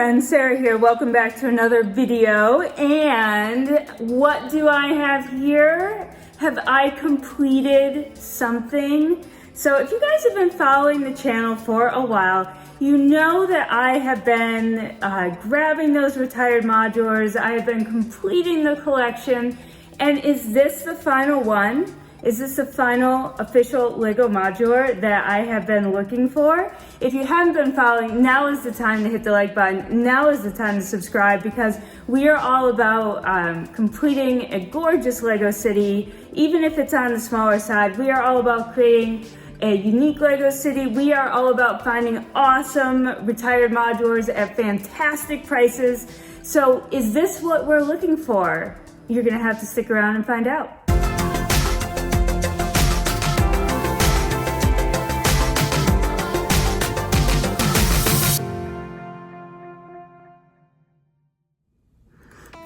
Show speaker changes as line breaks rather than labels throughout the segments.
friends, Sarah here. Welcome back to another video. And what do I have here? Have I completed something? So if you guys have been following the channel for a while, you know that I have been grabbing those retired modulars. I have been completing the collection. And is this the final one? Is this the final official LEGO modular that I have been looking for? If you haven't been following, now is the time to hit the like button. Now is the time to subscribe because we are all about completing a gorgeous LEGO city, even if it's on the smaller side. We are all about creating a unique LEGO city. We are all about finding awesome retired modulars at fantastic prices. So is this what we're looking for? You're gonna have to stick around and find out.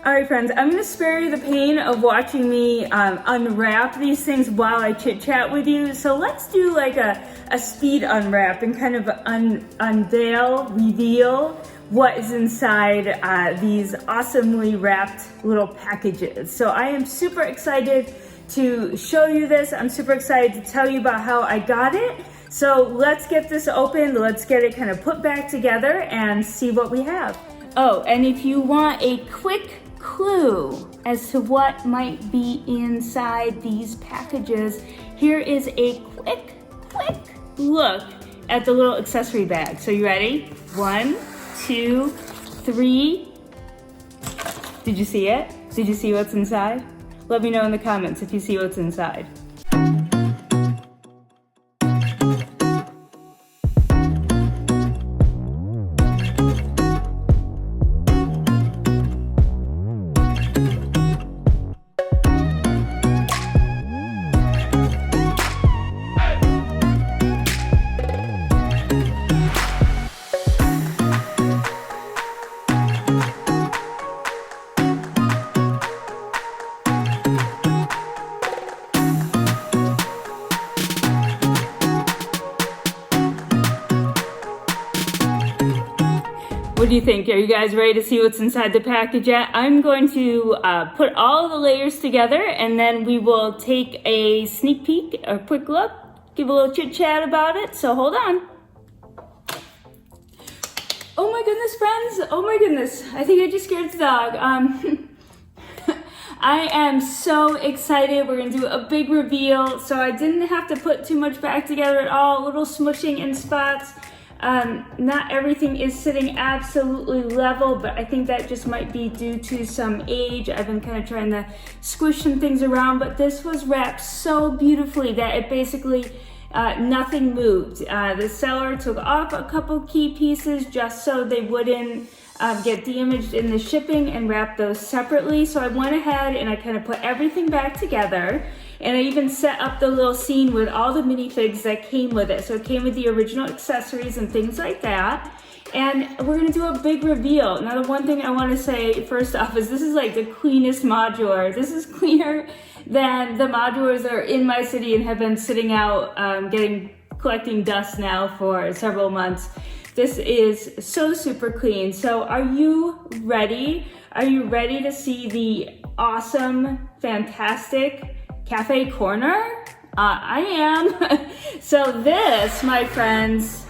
All right, friends, I'm gonna spare you the pain of watching me unwrap these things while I chit chat with you. So let's do like a speed unwrap and kind of reveal what is inside these awesomely wrapped little packages. So I am super excited to show you this. I'm super excited to tell you about how I got it. So let's get this opened. Let's get it kind of put back together and see what we have. Oh, and if you want a quick clue as to what might be inside these packages, here is a quick look at the little accessory bag. So you ready? 1, 2, 3. Did you see it? Did you see what's inside? Let me know in the comments if you see what's inside. What do you think? Are you guys ready to see what's inside the package yet? I'm going to put all the layers together and then we will take a sneak peek, a quick look, give a little chit chat about it. So hold on. Oh my goodness, friends. Oh my goodness. I think I just scared the dog. I am so excited. We're gonna do a big reveal. So I didn't have to put too much back together at all. A little smushing in spots. Not everything is sitting absolutely level, but I think that just might be due to some age. I've been kind of trying to squish some things around, but this was wrapped so beautifully that it basically, nothing moved. The seller took off a couple key pieces just so they wouldn't get damaged in the shipping and wrapped those separately. So I went ahead and I kind of put everything back together. And I even set up the little scene with all the minifigs that came with it. So it came with the original accessories and things like that. And we're gonna do a big reveal. Now the one thing I wanna say first off is this is like the cleanest modular. This is cleaner than the modulars that are in my city and have been sitting out collecting dust now for several months. This is so super clean. So are you ready? Are you ready to see the awesome, fantastic cafe corner? I am. So this, my friends,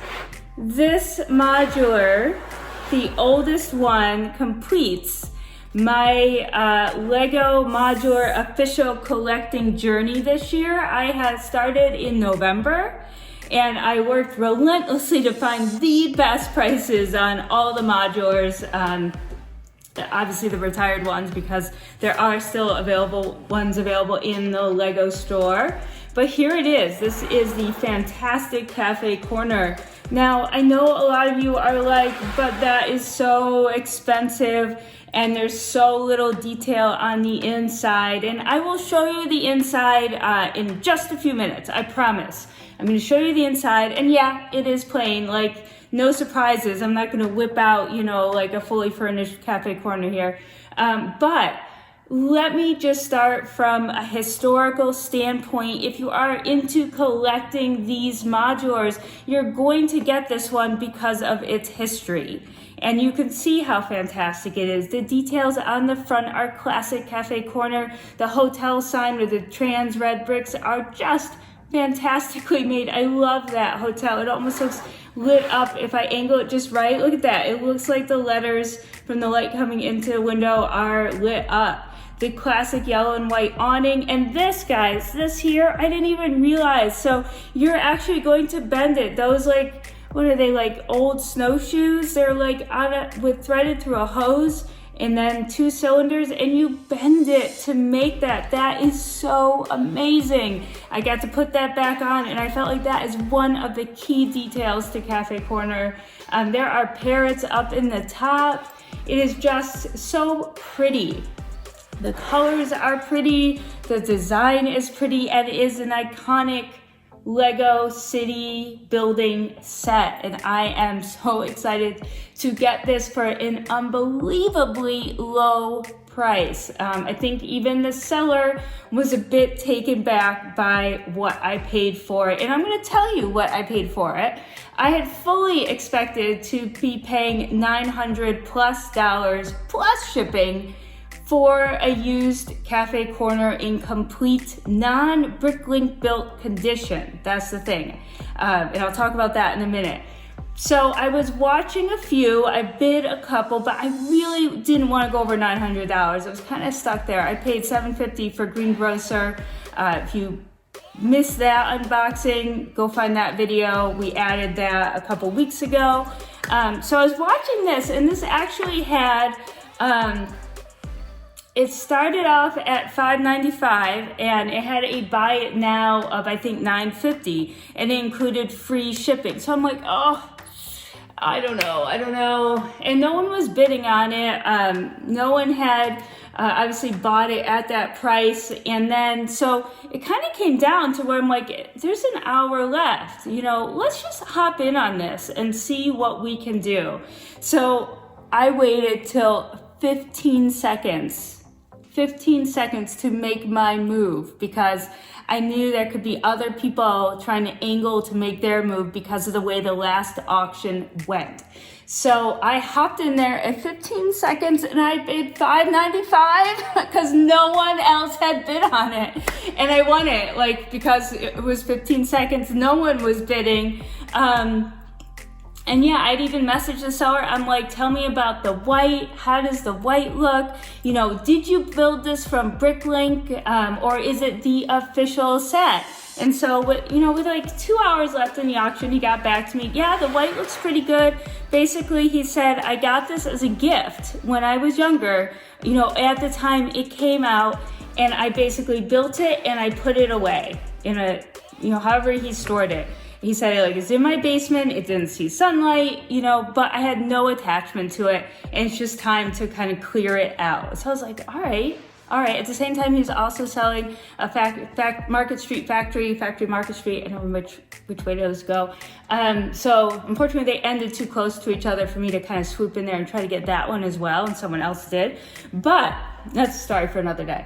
this modular, the oldest one, completes my LEGO Modular official collecting journey this year. I had started in November and I worked relentlessly to find the best prices on all the modulars. Obviously the retired ones because there are still ones available in the LEGO store. But here it is. This is the fantastic cafe corner. Now, I know a lot of you are like, but that is so expensive and there's so little detail on the inside. And I will show you the inside in just a few minutes, I promise. I'm gonna show you the inside and yeah, it is plain, like no surprises. I'm not gonna whip out, you know, like a fully furnished cafe corner here. But let me just start from a historical standpoint. If you are into collecting these modulars, you're going to get this one because of its history. and you can see how fantastic it is. The details on the front are classic cafe corner. The hotel sign with the trans red bricks are just fantastically made. I love that hotel. It almost looks lit up if I angle it just right. Look at that. It looks like the letters from the light coming into the window are lit up. The classic yellow and white awning. And this, guys, this here, I didn't even realize. So you're actually going to bend it. Those, like, what are they, like old snowshoes? They're like with threaded through a hose and then 2 cylinders, and you bend it to make that. That is so amazing. I got to put that back on, and I felt like that is one of the key details to Cafe Corner. There are parrots up in the top. It is just so pretty. The colors are pretty, the design is pretty, and it is an iconic Lego city building set, and I am so excited to get this for an unbelievably low price. I think even the seller was a bit taken back by what I paid for it, and I'm going to tell you what I paid for it. I had fully expected to be paying $900+ plus shipping for a used cafe corner in complete non-bricklink built condition. That's the thing. And I'll talk about that in a minute. So I was watching a few, I bid a couple, but I really didn't want to go over $900. I was kind of stuck there. I paid $750 for Greengrocer. If you missed that unboxing, go find that video. We added that a couple weeks ago. So I was watching this, and this actually had, it started off at $5.95, and it had a buy it now of, I think, $9.50, and it included free shipping. So I'm like, oh, I don't know. And no one was bidding on it. No one had obviously bought it at that price. And then, so it kind of came down to where I'm like, there's an hour left. You know, let's just hop in on this and see what we can do. So I waited till 15 seconds to make my move, because I knew there could be other people trying to angle to make their move because of the way the last auction went. So I hopped in there at 15 seconds and I bid $5.95 because no one else had bid on it. And I won it, like, because it was 15 seconds, no one was bidding. And yeah, I'd even messaged the seller. I'm like, tell me about the white. How does the white look? You know, did you build this from Bricklink, or is it the official set? And so with like 2 hours left in the auction, he got back to me. Yeah, the white looks pretty good. Basically, he said, I got this as a gift when I was younger. You know, at the time it came out, and I basically built it and I put it away in a, however he stored it. He said, like, it's in my basement, it didn't see sunlight, but I had no attachment to it, and it's just time to kind of clear it out. So I was like, all right. At the same time, he was also selling a Market Street Factory Market Street. I don't remember which way those go. So unfortunately, they ended too close to each other for me to kind of swoop in there and try to get that one as well, and someone else did. But that's a story for another day.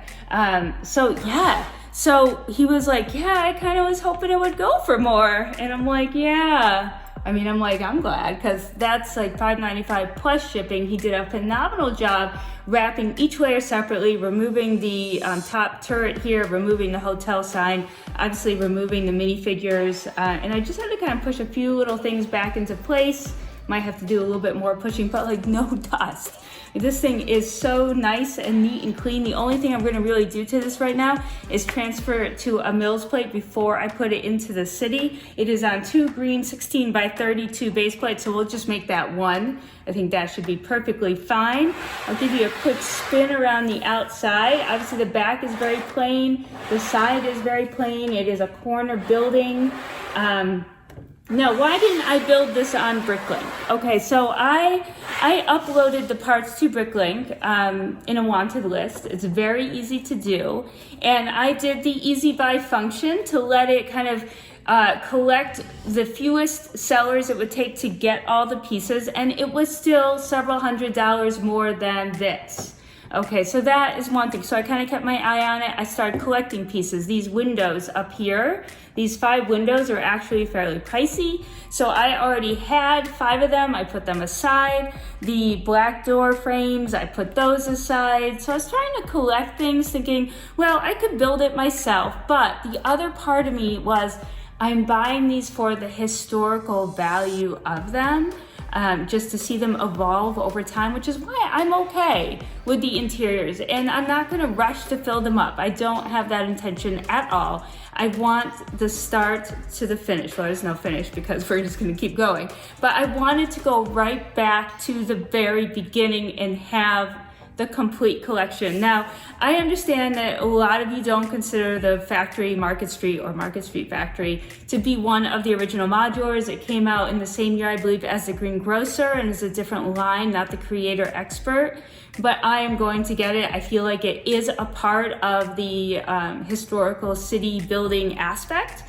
So he was like, yeah, I kind of was hoping it would go for more. And I'm like, yeah. I'm glad, because that's like $5.95 plus shipping. He did a phenomenal job wrapping each layer separately, removing the top turret here, removing the hotel sign, obviously removing the minifigures. And I just had to kind of push a few little things back into place. Might have to do a little bit more pushing, but like no dust. This thing is so nice and neat and clean. The only thing I'm going to really do to this right now is transfer it to a Mills plate before I put it into the city. It is on 2 green 16 by 32 base plates, so we'll just make that one. I think that should be perfectly fine. I'll give you a quick spin around the outside. Obviously the back is very plain. The side is very plain. It is a corner building. Now, why didn't I build this on Bricklink? Okay, so I uploaded the parts to Bricklink in a wanted list. It's very easy to do. And I did the easy buy function to let it kind of collect the fewest sellers it would take to get all the pieces. And it was still several $100s more than this. Okay, so that is one thing. So I kind of kept my eye on it. I started collecting pieces. These windows up here, these 5 windows are actually fairly pricey. So I already had 5 of them. I put them aside. The black door frames, I put those aside. So I was trying to collect things thinking, well, I could build it myself. But the other part of me was, I'm buying these for the historical value of them. Just to see them evolve over time, which is why I'm okay with the interiors, and I'm not gonna rush to fill them up. I don't have that intention at all. I want the start to the finish. Well, there's no finish because we're just gonna keep going, but I wanted to go right back to the very beginning and have the complete collection. Now, I understand that a lot of you don't consider the factory Market Street or Market Street Factory to be one of the original modulars. It came out in the same year, I believe, as the Green Grocer, and is a different line, not the Creator Expert, but I am going to get it. I feel like it is a part of the historical city building aspect.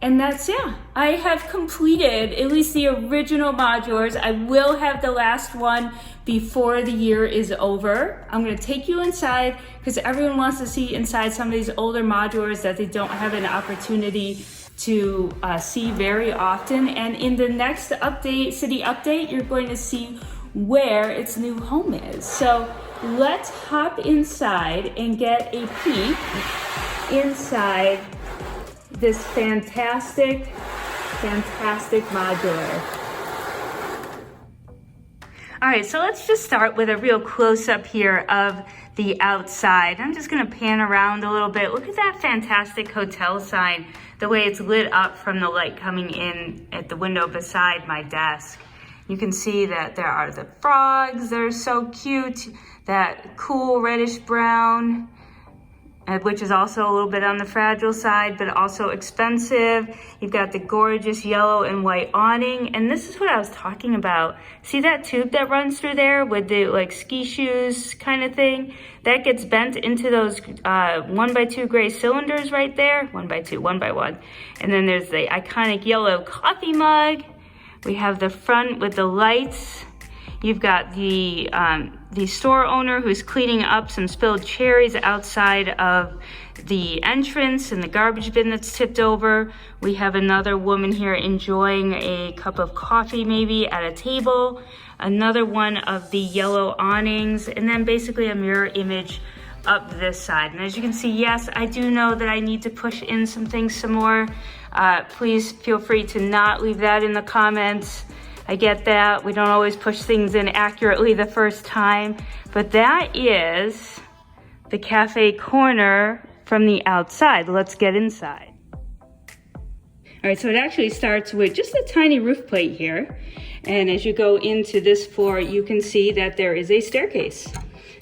And that's, yeah, I have completed at least the original modulars. I will have the last one before the year is over. I'm gonna take you inside because everyone wants to see inside some of these older modulars that they don't have an opportunity to see very often. And in the next update, city update, you're going to see where its new home is. So let's hop inside and get a peek inside this fantastic modular. All right, so let's just start with a real close-up here of the outside. I'm just gonna pan around a little bit. Look at that fantastic hotel sign, the way it's lit up from the light coming in at the window beside my desk. You can see that there are the frogs, they're so cute, that cool reddish brown, which is also a little bit on the fragile side, but also expensive. You've got the gorgeous yellow and white awning, and this is what I was talking about. See that tube that runs through there with the like ski shoes kind of thing? That gets bent into those 1x2 gray cylinders right there. 1x2, 1x1. And then there's the iconic yellow coffee mug. We have the front with the lights. You've got the store owner who's cleaning up some spilled cherries outside of the entrance and the garbage bin that's tipped over. We have another woman here enjoying a cup of coffee maybe at a table. Another one of the yellow awnings, and then basically a mirror image up this side. And as you can see, yes, I do know that I need to push in some things some more. Please feel free to not leave that in the comments. I get that. We don't always push things in accurately the first time, but that is the cafe corner from the outside. Let's get inside. All right, so it actually starts with just a tiny roof plate here. And as you go into this floor, you can see that there is a staircase.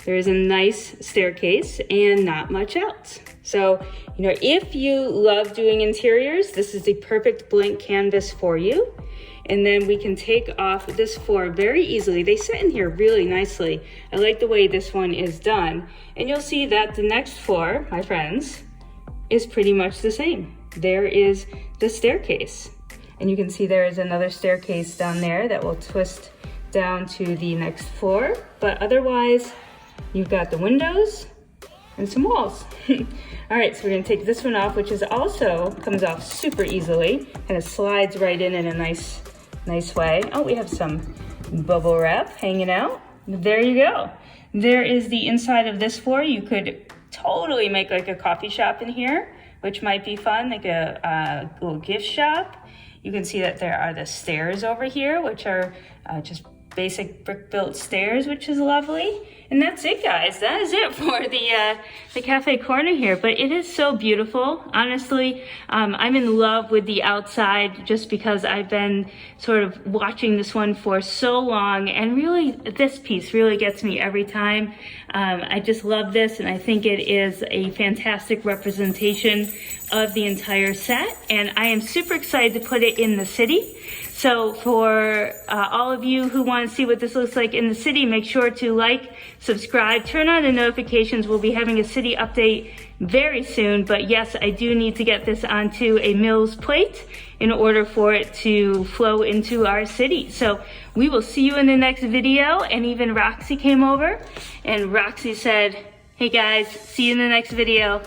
There is a nice staircase and not much else. So, you know, if you love doing interiors, this is the perfect blank canvas for you. And then we can take off this floor very easily. They sit in here really nicely. I like the way this one is done. And you'll see that the next floor, my friends, is pretty much the same. There is the staircase. And you can see there is another staircase down there that will twist down to the next floor. But otherwise, you've got the windows and some walls. All right, so we're gonna take this one off, which is also comes off super easily. Kind of slides right in a nice way. Oh, we have some bubble wrap hanging out. There you go. There is the inside of this floor. You could totally make like a coffee shop in here, which might be fun, like a little gift shop. You can see that there are the stairs over here, which are just basic brick-built stairs, which is lovely. And that's it, guys. That is it for the cafe corner here. But it is so beautiful. Honestly, I'm in love with the outside just because I've been sort of watching this one for so long. And really, this piece really gets me every time. I just love this, and I think it is a fantastic representation of the entire set. And I am super excited to put it in the city. So for all of you who want to see what this looks like in the city, make sure to like, subscribe, turn on the notifications. We'll be having a city update very soon, but yes, I do need to get this onto a Mills plate in order for it to flow into our city. So we will see you in the next video. And even Roxy came over and Roxy said, hey guys, see you in the next video.